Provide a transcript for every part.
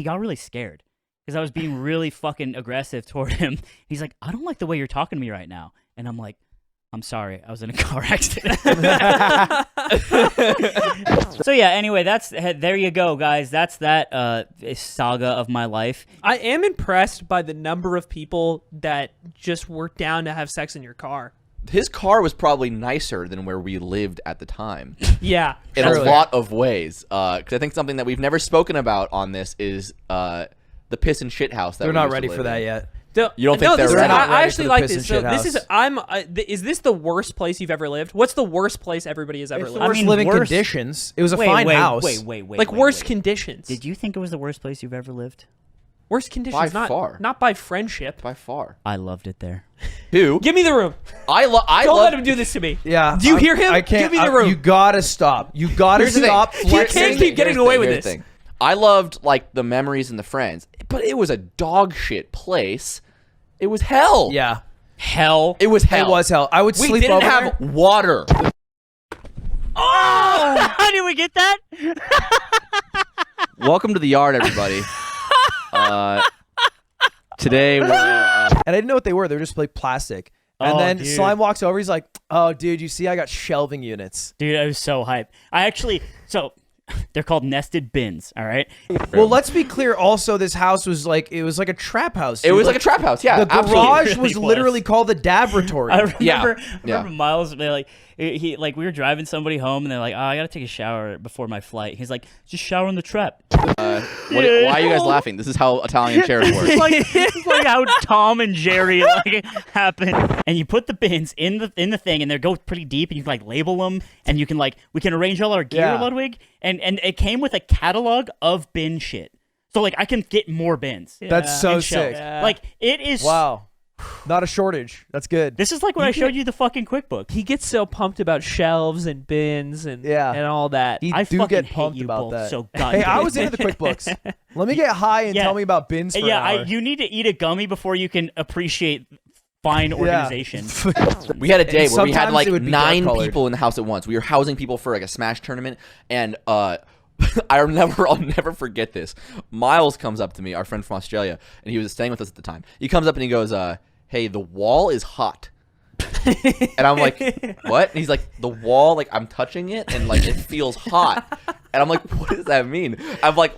got really scared because I was being really fucking aggressive toward him. He's like, I don't like the way you're talking to me right now. And I'm like, I'm sorry, I was in a car accident. So yeah, anyway, there you go, guys. That's that saga of my life. I am impressed by the number of people that just were down to have sex in your car. His car was probably nicer than where we lived at the time. Yeah. In a lot of ways. Because I think something that we've never spoken about on this is the piss and shit house. They're not ready for that yet. You don't think they're ready? I actually like this. So this is is this the worst place you've ever lived? What's the worst place everybody has ever lived? I mean, living conditions. It was a fine house. Wait. Like worst conditions. Did you think it was the worst place you've ever lived? Worst conditions, By far. Not by friendship. By far. I loved it there. Who? Give me the room. Don't let him do this to me. Yeah. Do you hear him? I can't. Give me the room. You gotta stop. You gotta stop flexing. You can't keep getting away with this. I loved like the memories and the friends, but it was a dog shit place. It was hell. Yeah. Hell. It was hell. It was hell. I would We sleep didn't over have there. water. Oh! How did we get that? Welcome to the yard, everybody. Today we're And I didn't know what they were. They were just like plastic. And then dude. Slime walks over. He's like, "Oh, dude, you see, I got shelving units." Dude, I was so hyped. They're called nested bins, all right? Well, let's be clear. Also, this house was like a trap house. Dude. It was like a trap house. Yeah, The garage absolutely. was literally called the Dabratory. I remember Yeah. Miles, we were driving somebody home and they're like, oh, I gotta take a shower before my flight. He's like, just shower in the trap. Why are you guys laughing? This is how Italian chairs work. It's like how Tom and Jerry happen. And you put the bins in the thing and they go pretty deep and you can label them and you can we can arrange all our gear, Ludwig. And it came with a catalog of bin shit. So I can get more bins. That's so sick. Yeah. It is. Wow. Not a shortage. That's good. This is like when I showed you the fucking QuickBook. He gets so pumped about shelves and bins and all that. He I do fucking get hate pumped you about both that. so Hey, goddamn I was into the QuickBooks. Let me get high and tell me about bins for an hour. You need to eat a gummy before you can appreciate fine organization. We had a day where we had sometimes it would be 9 dark-colored. people in the house at once. We were housing people for a Smash tournament, and I'll never forget this. Miles comes up to me, our friend from Australia, and he was staying with us at the time. He comes up and he goes, "Hey, the wall is hot." And I'm like, "What?" And he's like, "The wall, I'm touching it, and it feels hot." And I'm like, "What does that mean?" I'm like,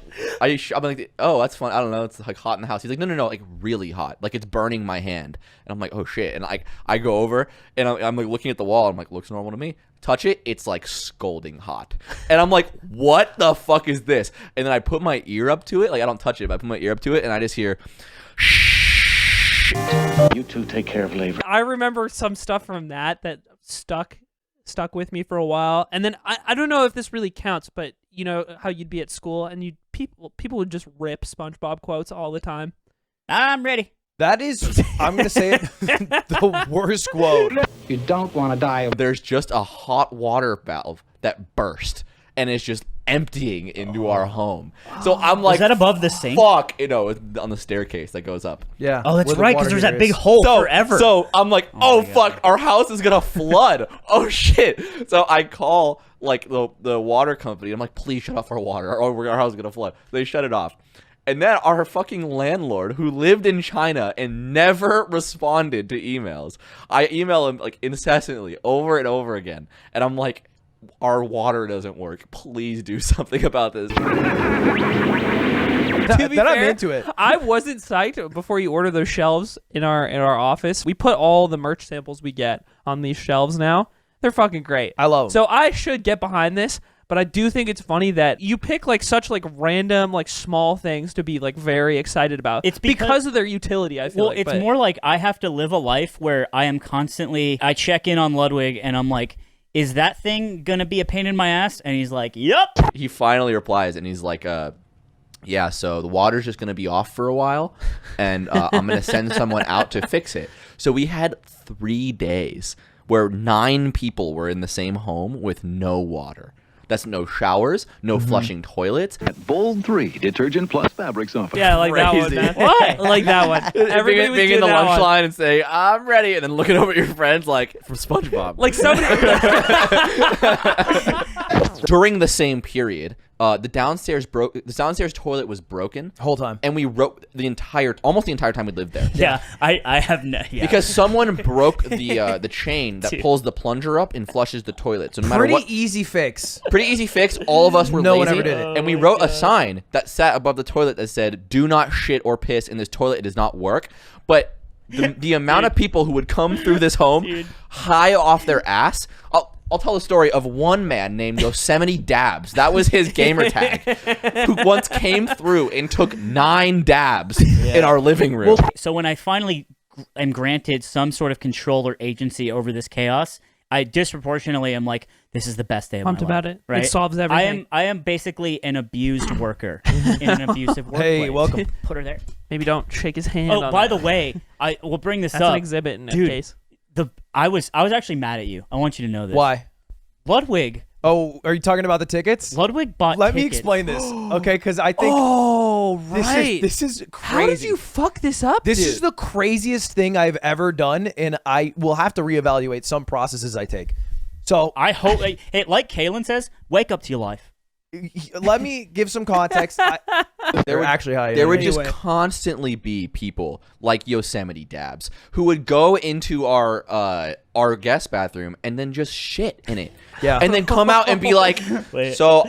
"Oh, that's fun. I don't know. It's hot in the house." He's like, "No, really hot. It's burning my hand." And I'm like, "Oh shit!" And I go over and I'm looking at the wall. I'm like, "Looks normal to me." Touch it, it's scalding hot. And I'm like, "What the fuck is this?" And then I put my ear up to it. I don't touch it, but I put my ear up to it, and I just hear. You two take care of labor. I remember some stuff from that stuck with me for a while. And then I don't know if this really counts, but you know how you'd be at school and people would just rip SpongeBob quotes all the time. I'm ready. That is, I'm gonna say it, the worst quote. You don't want to die. There's just a hot water valve that burst and it's just emptying into our home. So I'm like, is that above the sink? Fuck, it's on the staircase that goes up. Yeah. Oh, that's where the right, water because there's that heater big is. hole forever. So I'm like, oh fuck, our house is gonna flood. Oh shit. So I call the water company. I'm like, please shut off our water, or our house is gonna flood. They shut it off. And then our fucking landlord, who lived in China and never responded to emails, I email him incessantly over and over again. And I'm like, our water doesn't work. Please do something about this. To be Then I'm fair, into it. I wasn't psyched before you order those shelves in our office. We put all the merch samples we get on these shelves now. They're fucking great. I love them. So I should get behind this, but I do think it's funny that you pick such random small things to be very excited about. It's because of their utility, I feel it's more like I have to live a life where I am constantly, I check in on Ludwig and I'm like, is that thing gonna be a pain in my ass? And he's like, yup. He finally replies and he's like, yeah, so the water's just going to be off for a while, and I'm going to send someone out to fix it. So we had 3 days where 9 people were in the same home with no water. That's no showers, no flushing toilets. Bold 3 detergent plus fabric softener. Yeah, like that one, Crazy. man. What? Like that one. Everybody was being doing in the that lunch one. line and saying, I'm ready, and then looking over at your friends from SpongeBob. Like somebody. During the same period, the downstairs toilet was broken. Whole time. And we wrote almost the entire time we lived there. Yeah, I have no. Yeah. Because someone broke the chain that pulls the plunger up and flushes the toilet. So no matter what, Pretty easy fix. all of us were No lazy. one ever did it. And we wrote a sign that sat above the toilet that said, "Do not shit or piss in this toilet. It does not work." But the amount of people who would come through this home high off their ass. I'll tell a story of one man named Yosemite Dabs. That was his gamer tag. Who once came through and took 9 dabs in our living room. So when I finally am granted some sort of control or agency over this chaos, I disproportionately am like, this is the best day of Pumped my life. about it. Right? It solves everything. I am basically an abused worker in an abusive workplace. Hey, welcome. Put her there. Maybe don't shake his hand. Oh, on by that. the way, I will bring this That's up. an exhibit in that Dude, case. I was actually mad at you. I want you to know this. Why? Ludwig Oh, are you talking about the tickets? Ludwig bought Let me tickets. explain this, okay? Because I think Oh, right. this is crazy. How did you fuck this up, This dude? is the craziest thing I've ever done, and I will have to reevaluate some processes I take. So I hope, hey, like Kalen says, wake up to your life. let me give some context. They're actually high. There would anyway. just constantly be people like Yosemite Dabs who would go into our guest bathroom and then just shit in it. Yeah. And then come out and be like, Wait. so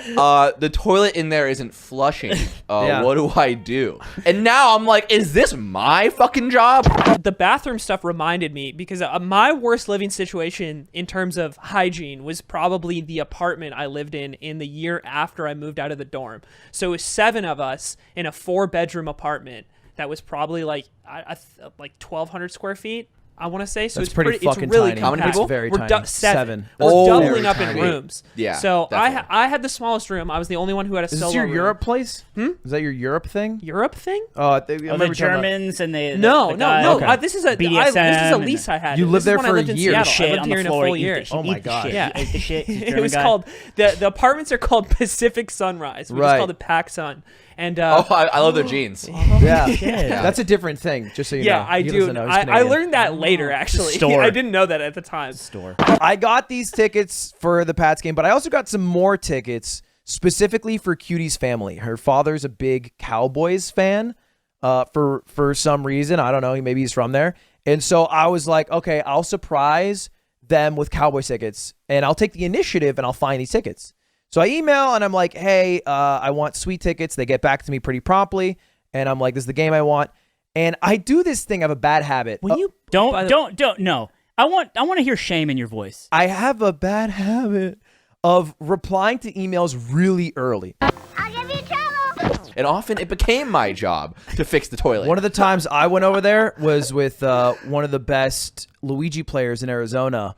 the toilet in there isn't flushing. Yeah. What do I do? And now I'm like, is this my fucking job? The bathroom stuff reminded me because my worst living situation in terms of hygiene was probably the apartment I lived in the year after I moved out of the dorm. So it was 7 of us in a 4-bedroom apartment that was probably like 1,200 square feet. I want to say so. That's It's pretty It's fucking really tiny. How many compact. people? Very We're tiny. 7. Oh, We're doubling very up in tiny. rooms. Yeah, So definitely. I had the smallest room. I was the only one who had a Is this solo your room. Europe place? Is that your Europe thing? Europe thing? The Germans and the No. Okay. This is a BDSM lease I had. You This lived is there when for I lived in years. Seattle. shit I lived on here the in floor. a full eat year. the- Oh my eat the God. shit. Yeah. Eat the shit. He's a It German was guy. called the apartments are called Pacific Sunrise. We Right. just called it Pac Sun. And Oh, I love their jeans. Yeah. shit. That's a different thing, just so you know. yeah, I He do. doesn't know, he's I Canadian. learned that later, actually. Store. I didn't know that at the time. store. I got these tickets for the Pats game, but I also got some more tickets specifically for Cutie's family. Her father's a big Cowboys fan for some reason. I don't know. Maybe he's from there. And so I was like, okay, I'll surprise them with Cowboys tickets, and I'll take the initiative and I'll find these tickets. So I email and I'm like, hey, I want sweet tickets. They get back to me pretty promptly. And I'm like, this is the game I want. And I do this thing. I have a bad habit. When you Don't. No. I want to hear shame in your voice. I have a bad habit of replying to emails really early. I'll give you trouble. And often it became my job to fix the toilet. One of the times I went over there was with one of the best Luigi players in Arizona,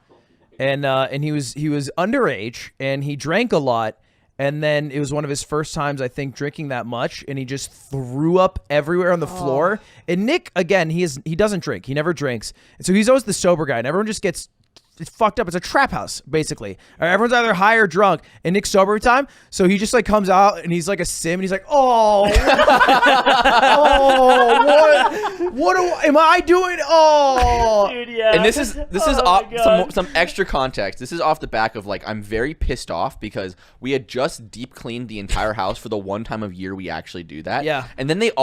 and he was underage and he drank a lot, and then it was one of his first times I think drinking that much, and he just threw up everywhere on the floor. And Nick, again, he doesn't drink, he never drinks, and so he's always the sober guy, and everyone just gets fucked up. It's a trap house, basically. Everyone's either high or drunk, and Nick's sober every time. So he just like comes out and he's like a sim, and he's like, "Oh, what am I doing? Oh, Dude, yeah. And this is Oh off my God. some extra context. This is off the back of like I'm very pissed off because we had just deep cleaned the entire house for the one time of year we actually do that. Yeah. And then it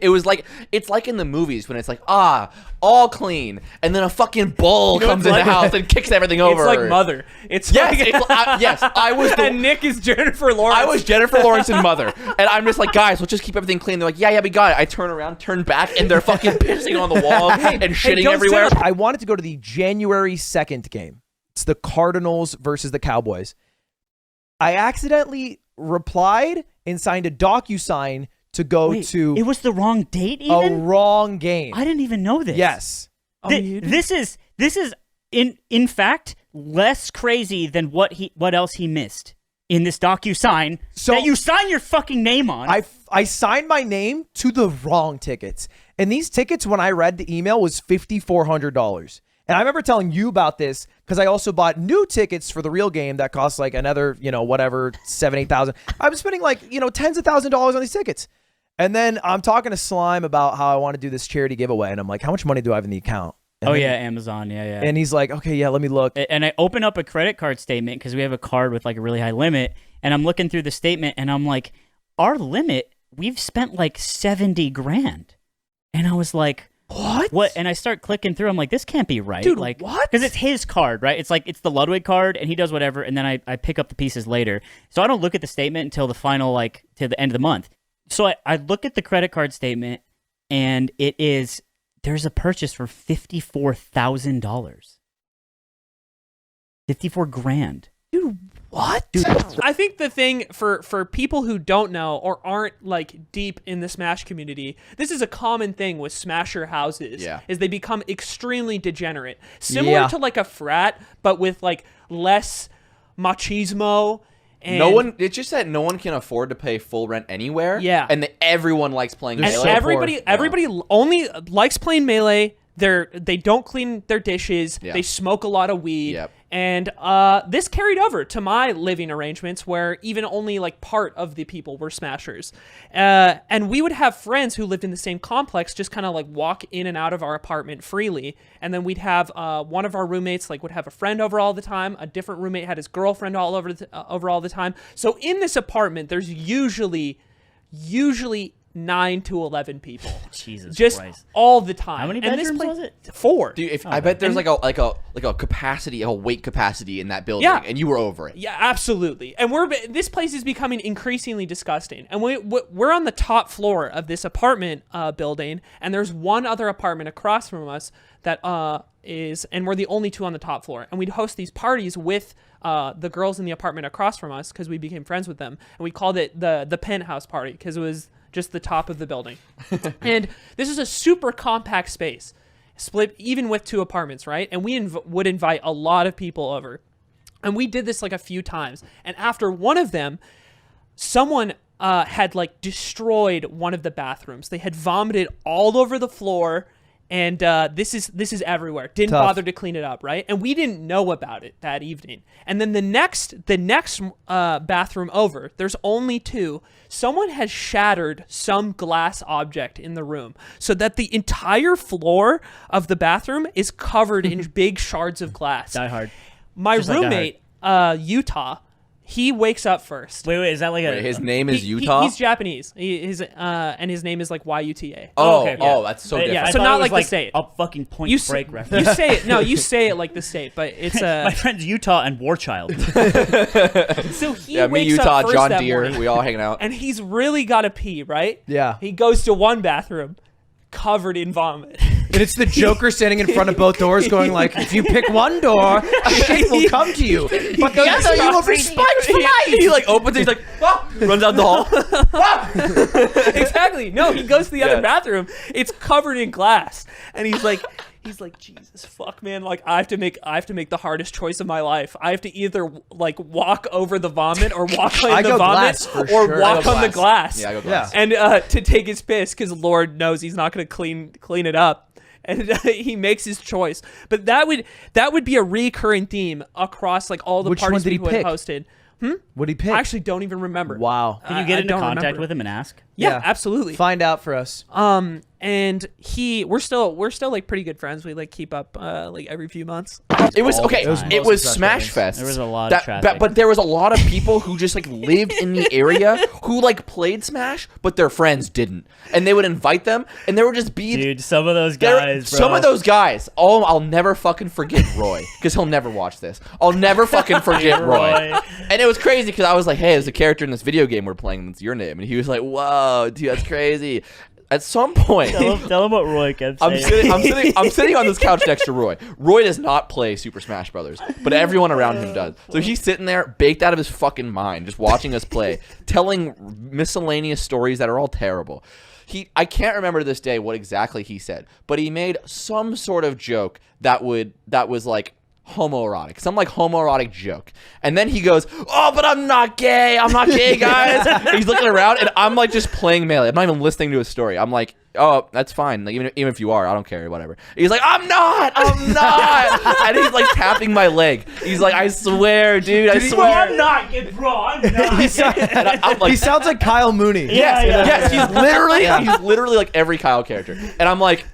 was like it's like in the movies when it's like all clean, and then a fucking bull comes in the house and kicks everything over. It's like Mother. It's Yes, like, yes. I was the and Nick is Jennifer Lawrence. I was Jennifer Lawrence and Mother, and I'm just like, guys, let's just keep everything clean. They're like, yeah, we got it. I turn around, turn back, and they're fucking pissing on the wall and shitting don't everywhere. sit I wanted to go to the January 2nd game. It's the Cardinals versus the Cowboys. I accidentally replied and signed a DocuSign to go Wait, to it was the wrong date a even? wrong game. I didn't even know this. Yes. This is in fact less crazy than what else he missed in this DocuSign So- that you sign your fucking name on. I signed my name to the wrong tickets. And these tickets, when I read the email, was $5,400. And I remember telling you about this because I also bought new tickets for the real game that cost like another, whatever, $7,000, $8,000. I was spending like, tens of thousands of dollars on these tickets. And then I'm talking to Slime about how I want to do this charity giveaway. And I'm like, how much money do I have in the account? And oh then- yeah, Amazon. Yeah. And he's like, okay, yeah, let me look. And I open up a credit card statement because we have a card with like a really high limit, and I'm looking through the statement, and I'm like, our limit, we've spent like $70,000, and I was like, what? And I start clicking through. I'm like, this can't be right. Dude, like, what? Because it's his card, right? It's like it's the Ludwig card, and he does whatever, and then I pick up the pieces later. So I don't look at the statement until the final, like, to the end of the month. So I look at the credit card statement, and there's a purchase for $54,000. 54 grand. Dude, what? Dude. I think the thing for people who don't know or aren't like deep in the Smash community, this is a common thing with Smasher houses. Yeah. Is they become extremely degenerate, similar to like a frat, but with like less machismo. And It's just that no one can afford to pay full rent anywhere. Yeah. And everyone likes playing and Melee. everybody only likes playing Melee. They don't clean their dishes. Yeah. They smoke a lot of weed. Yep. And this carried over to my living arrangements where even only like part of the people were Smashers. And we would have friends who lived in the same complex just kind of like walk in and out of our apartment freely. And then we'd have one of our roommates like would have a friend over all the time. A different roommate had his girlfriend all over all the time. So in this apartment, there's usually 9 to 11 people. Jesus just Christ. all the time. How many And this bedrooms place- was it? 4. Dude, I bet there's like a capacity, a weight capacity in that building, Yeah. and you were over it. Yeah, absolutely. And this place is becoming increasingly disgusting. And we're on the top floor of this apartment building, and there's one other apartment across from us that and we're the only 2 on the top floor. And we'd host these parties with the girls in the apartment across from us because we became friends with them, and we called it the penthouse party because it was just the top of the building. And this is a super compact space, split even with 2 apartments, right? And we would invite a lot of people over. And we did this like a few times. And after one of them, someone had like destroyed one of the bathrooms. They had vomited all over the floor. And this is everywhere. Didn't bother to clean it up, right? And we didn't know about it that evening. And then the next bathroom over, there's only 2. Someone has shattered some glass object in the room so that the entire floor of the bathroom is covered in big shards of glass. Die Hard. My Just like Die roommate, Utah, he wakes up first. Wait, is that like a... His name is Utah? He's Japanese. And his name is like YUTA. Oh, yeah. That's so Yeah, different. I So thought not it was like the state. A fucking Point Break You reference. say it. No, you say it like the state, but it's My friend's Utah and War Child. So he Yeah, me, wakes Utah, up first John that Deere, morning, we all hanging out. and he's really got to pee, right? Yeah. He goes to one bathroom, covered in vomit. And it's the Joker standing in front of both doors going like, if you pick one door, shit will come to you. But the other you will be spiked for life. He like opens it, he's like, "Ah!" runs out the hall. Exactly. No, he goes to the other Yeah. bathroom. It's covered in glass, and he's like, Jesus fuck, man. Like I have to make the hardest choice of my life. I have to either like walk over the vomit or walk on I the go vomit glass for or sure. walk I go on the glass. Yeah, I go glass. And to take his piss because Lord knows he's not going to clean it up. And he makes his choice. But that would be a recurring theme across like all the Which parties one did he people had pick? hosted. What did he pick? I actually don't even remember. Wow. Can you get I into don't contact remember. with him and ask? Yeah, absolutely. Find out for us. And we're still like pretty good friends. We like keep up like every few months. It was All okay. the time. It was Mostly Smash Smash Fest. There was a lot of traffic. But there was a lot of people who just like lived in the area who like played Smash, but their friends didn't, and they would invite them, and there would just be Dude, some of those guys, bro. some of those guys. Oh, I'll never fucking forget Roy because he'll never watch this. I'll never fucking forget Roy. And it was crazy because I was like, "Hey, there's a character in this video game we're playing. That's your name," and he was like, "Whoa, dude, that's crazy." At some point, Tell him what Roy kept saying. I'm sitting on this couch next to Roy. Roy does not play Super Smash Brothers, but everyone around him does. So he's sitting there, baked out of his fucking mind, just watching us play, telling miscellaneous stories that are all terrible. I can't remember to this day what exactly he said, but he made some sort of joke that was like homoerotic, some like homoerotic joke, and then he goes, "Oh, but I'm not gay, guys." And he's looking around, and I'm like just playing Melee. I'm not even listening to his story. I'm like, oh, that's fine. Like, even if you are, I don't care, whatever. He's like, I'm not. And he's like tapping my leg. He's like, I swear, dude, I swear. I'm not, bro. I'm not. I'm like, He sounds like Kyle Mooney. Yes, he's literally like every Kyle character. And I'm like,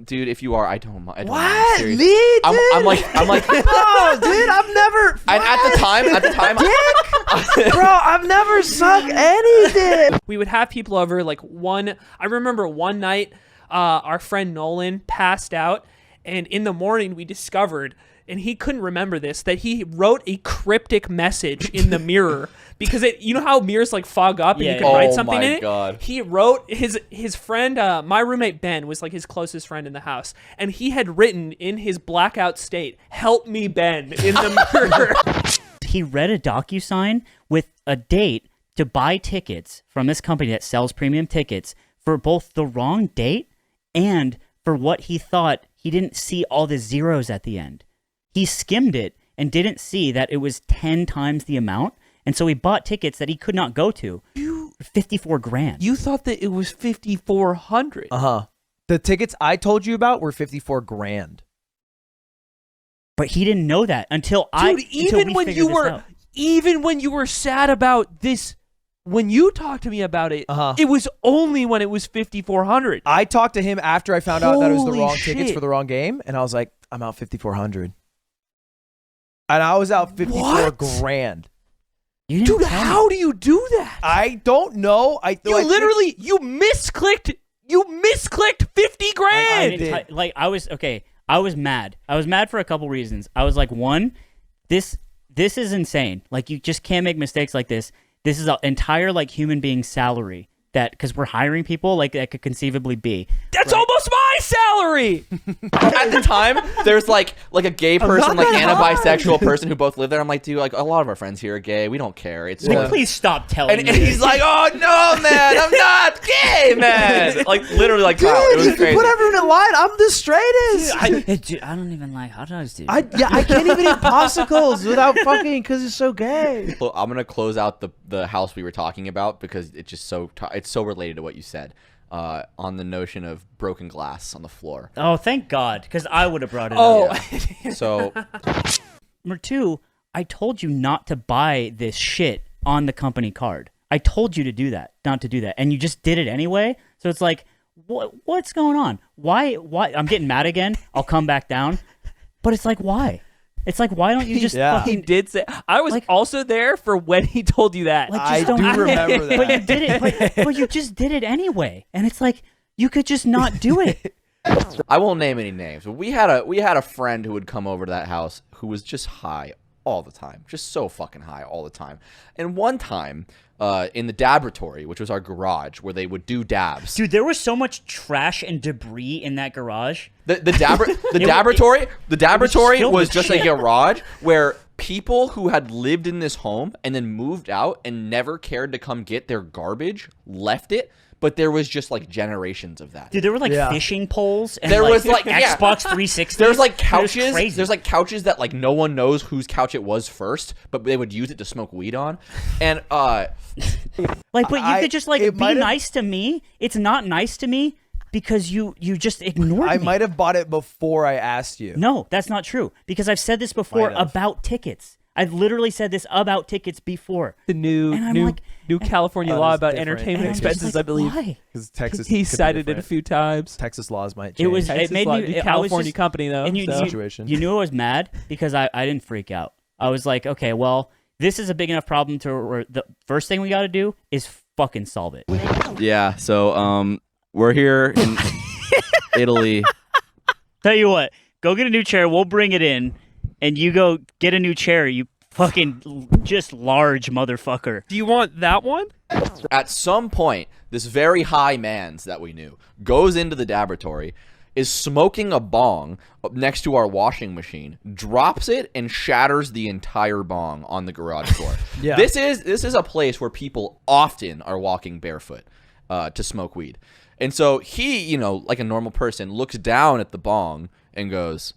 dude, if you are, I don't mind. What? Seriously. Me, dude? I'm like, No, dude, I've never. and at the time, Bro, I've never sucked any dick. We would have people over. Like I remember one night, our friend Nolan passed out, and in the morning we discovered, and he couldn't remember this, that he wrote a cryptic message in the mirror because you know how mirrors like fog up and you can write something in it. God. He wrote his friend, my roommate Ben was like his closest friend in the house, and he had written in his blackout state, "Help me, Ben," in the mirror. He read a DocuSign with a date to buy tickets from this company that sells premium tickets for both the wrong date and for what he thought he didn't see all the zeros at the end. He skimmed it and didn't see that it was 10 times the amount, and so he bought tickets that he could not go to for 54 grand. You thought that it was 5,400. The tickets I told you about were 54 grand. But he didn't know that until Even when you were sad about this, when you talked to me about it, it was only when it was 5,400. I talked to him after I found out that it was the Holy wrong tickets shit. for the wrong game, and I was like, I'm out 5,400. And I was out 54 What? grand. You didn't Dude, tell me. how do you do that? I don't know. You literally, you misclicked 50 grand. I was mad. I was mad for a couple reasons. I was like, one, this is insane. Like, you just can't make mistakes like this. This is an entire like human being salary that, because we're hiring people, like that could conceivably be. That's almost my salary. At the time, there's like a gay person, like, and a bisexual person who both live there. I'm like, dude, like, a lot of our friends here are gay. We don't care. It's Like, please stop telling and me. he's like, oh no, man, I'm not gay, man. Like, literally, like, Kyle, it was crazy. Put everyone in line. I'm the straightest. Dude, I don't even like hot dogs, dude. I can't even eat popsicles without fucking because it's so gay. Well, I'm gonna close out the house we were talking about because it's just it's so related to what you said. On the notion of broken glass on the floor. Oh, thank God, because I would have brought it up. So, Number two, I told you not to buy this shit on the company card. I told you to do that, not to do that, and you just did it anyway. So it's like, what's going on? Why? I'm getting mad again. I'll come back down, but it's like, why? It's like, why don't you just He fucking? did say. I was also there for when he told you that. Like, I just don't do remember that. But you did it. But you just did it anyway, and it's like you could just not do it. I won't name any names, but we had a friend who would come over to that house who was just high all the time, just so fucking high all the time. And one time, in the laboratory, which was our garage where they would do dabs. Dude, there was so much trash and debris in that garage. The laboratory filled was with just shit. a garage where people who had lived in this home and then moved out and never cared to come get their garbage left it. But there was just like generations of that. Dude, there were like fishing poles and There like, was, like, Xbox 360. There's like It was couches. crazy. There's like couches that like no one knows whose couch it was first, but they would use it to smoke weed on. And like, but you could just like it be might have- nice to me. It's not nice to me because you just ignored I me. might have bought it before I asked you. No, that's not true because I've said this before Might have. about tickets. I've literally said this about tickets before. The new And I'm like- California Oh, law that's about different. entertainment And I'm just expenses, like, I believe. Why? Because Texas. He could be cited it a different. few times. Texas laws might change. It was. Texas It made law, me. the I was California just- company though. And you, so. Situation. you knew I was mad because I didn't freak out. I was like, okay, well, this is a big enough problem to where the first thing we got to do is fucking solve it. yeah, so we're here in Italy. Tell you what, go get a new chair. We'll bring it in, and you go get a new chair. You fucking just large motherfucker. Do you want that one? At some point, this very high man's that we knew goes into the laboratory, is smoking a bong up next to our washing machine, drops it, and shatters the entire bong on the garage floor. Yeah. This is a place where people often are walking barefoot to smoke weed. And so he, like a normal person, looks down at the bong and goes,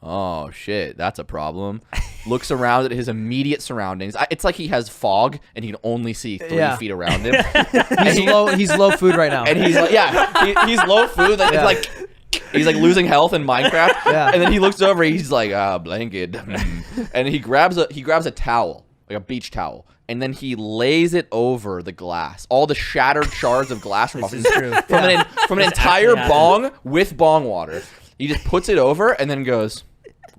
oh shit, that's a problem. Looks around at his immediate surroundings. It's like he has fog and he can only see 3 feet around him. He's low food right now. And he's like, he's low food. Like, it's like he's like losing health in Minecraft. Yeah. And then he looks over. He's like, blanket. And he grabs a towel, like a beach towel, and then he lays it over the glass. All the shattered shards of glass from an entire bong with bong water. He just puts it over and then goes,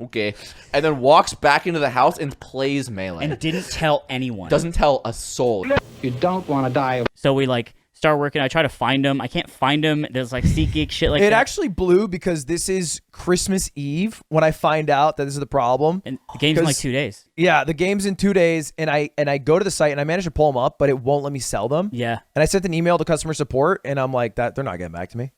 okay, and then walks back into the house and plays Melee. And didn't tell anyone. Doesn't tell a soul. You don't want to die. So we like start working. I try to find him. I can't find him. There's like SeatGeek shit like that. It actually blew because this is Christmas Eve when I find out that this is the problem. And the game's in like 2 days. Yeah, the game's in 2 days, and I go to the site and I managed to pull them up, but it won't let me sell them. Yeah. And I sent an email to customer support, and I'm like, they're not getting back to me.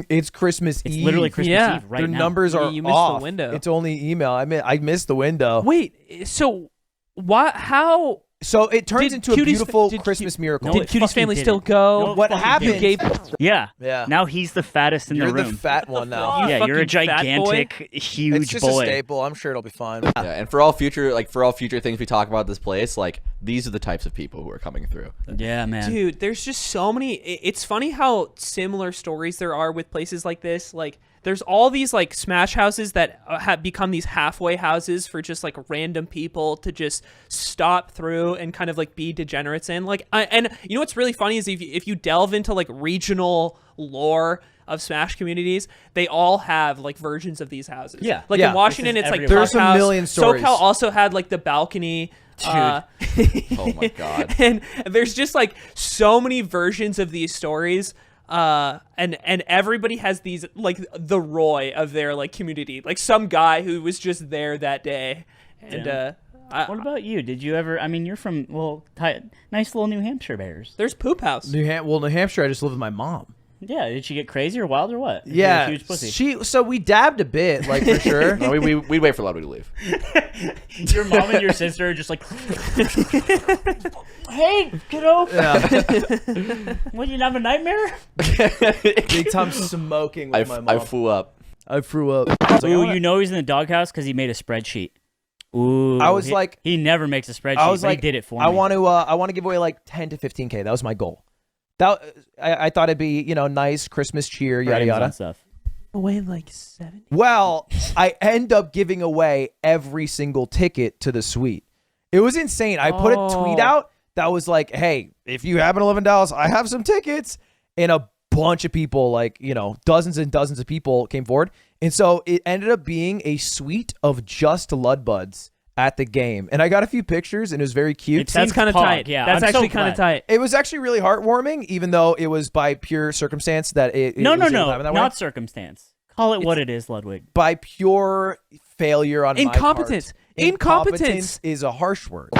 It's Christmas Eve. It's literally Christmas Yeah. Eve right Their now. numbers are You missed off. the window. It's only email. I missed the window. Wait, so why? How So it turns Did into a Cutie's- beautiful did Christmas miracle. No, did it Cutie's fucking family didn't. still go? No, it What fucking happened? didn't. Yeah. Yeah. Now he's the fattest in You're the the room. fat one now. You Yeah, you're a fucking fat boy. gigantic, huge It's just boy. a staple. I'm sure it'll be fine. Yeah, and for all future things we talk about this place, like these are the types of people who are coming through. Yeah, man. Dude, there's just so many. It's funny how similar stories there are with places like this. Like, there's all these like smash houses that have become these halfway houses for just like random people to just stop through and kind of like be degenerates in. Like, and you know what's really funny is if you delve into like regional lore of Smash communities, they all have like versions of these houses. Yeah. Like Yeah. in Washington, This it's is like everywhere. There's a Clubhouse. million stories. SoCal also had like the balcony. Oh my god. And there's just like so many versions of these stories, and everybody has these like the Roy of their like community, like some guy who was just there that day. And What about you? Did you ever? I mean, you're from nice little New Hampshire Bears. there's Poop House. New Hampshire, I just live with my mom. Yeah. Did she get crazy or wild or what? Is she a Yeah, huge pussy. so we dabbed a bit, like for sure. No, we'd wait for Ludwig to leave. Your mom and your sister are just like, hey, kiddo. Yeah. What, you have a nightmare? Big time smoking with my mom. I flew up. I threw up. Ooh, you know he's in the doghouse because he made a spreadsheet. Ooh, I was like- he never makes a spreadsheet. I was but like, he did it for I me. want to give away like 10 to 15K. That was my goal. I thought it'd be, nice Christmas cheer, yada Items yada. and stuff. Away like 70. Well, I end up giving away every single ticket to the suite. It was insane. I put a tweet out that was like, hey, if you have an $11, I have some tickets. And a bunch of people, like, dozens and dozens of people came forward. And so it ended up being a suite of just Ludbuds at the game. And I got a few pictures and it was very cute. It's- That's Seems kind of pog, tight. yeah, That's I'm so actually kind of glad. tight. It was actually really heartwarming, even though it was by pure circumstance that it No, was able to no, happen that way. not circumstance. Call it what it is, Ludwig. By pure failure on Incompetence. my part. Incompetence is a harsh word.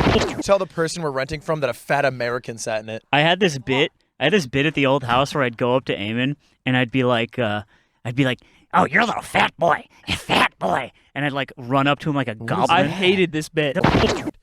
Tell the person we're renting from that a fat American sat in it. I had this bit at the old house where I'd go up to Eamon and I'd be like, oh, you're a little fat boy, and I'd like run up to him like a goblin. I hated this bit.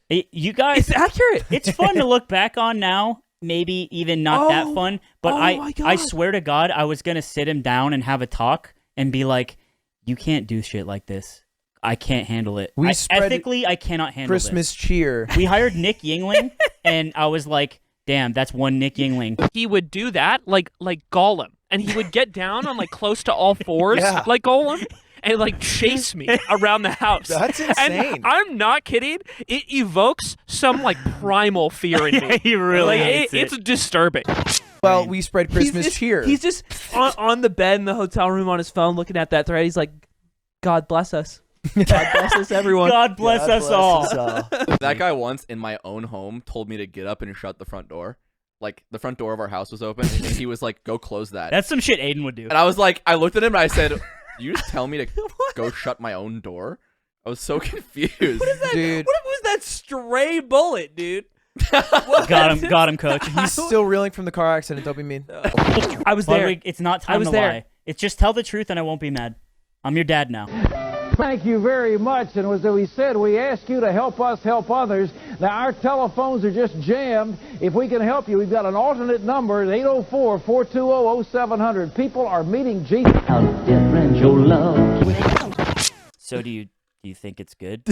You guys, It's accurate. it's fun to look back on now. Maybe even not that Oh, fun, but oh my God. I swear to God, I was gonna sit him down and have a talk and be like, "You can't do shit like this. I can't handle it. We spread ethically, I cannot handle Christmas cheer. this." We hired Nick Yingling, and I was like, "Damn, that's one Nick Yingling." He would do that like Gollum, and he would get down on like close to all fours Yeah. like Gollum and like chase me around the house. That's insane. And I'm not kidding. It evokes some like primal fear in me. Yeah, he really like, hates it. It's disturbing. Well, we spread Christmas cheer. He's just on the bed in the hotel room on his phone looking at that thread. He's like, God bless us. God bless us, everyone. God bless us all. That guy once in my own home told me to get up and shut the front door. Like the front door of our house was open, and he was like, "Go close that." That's some shit Aiden would do. And I was like, I looked at him and I said, "You just tell me to go shut my own door?" I was so confused. Dude, What was that stray bullet, dude? Got him, coach. he's still reeling from the car accident. Don't be mean. I was there. Ludwig, it's not I time was to there. lie. It's just tell the truth and I won't be mad. I'm your dad now. Thank you very much. And as we said, we ask you to help us help others. Now, our telephones are just jammed. If we can help you, we've got an alternate number at 804-420-0700. People are meeting Jesus. So do you Do you think it's good?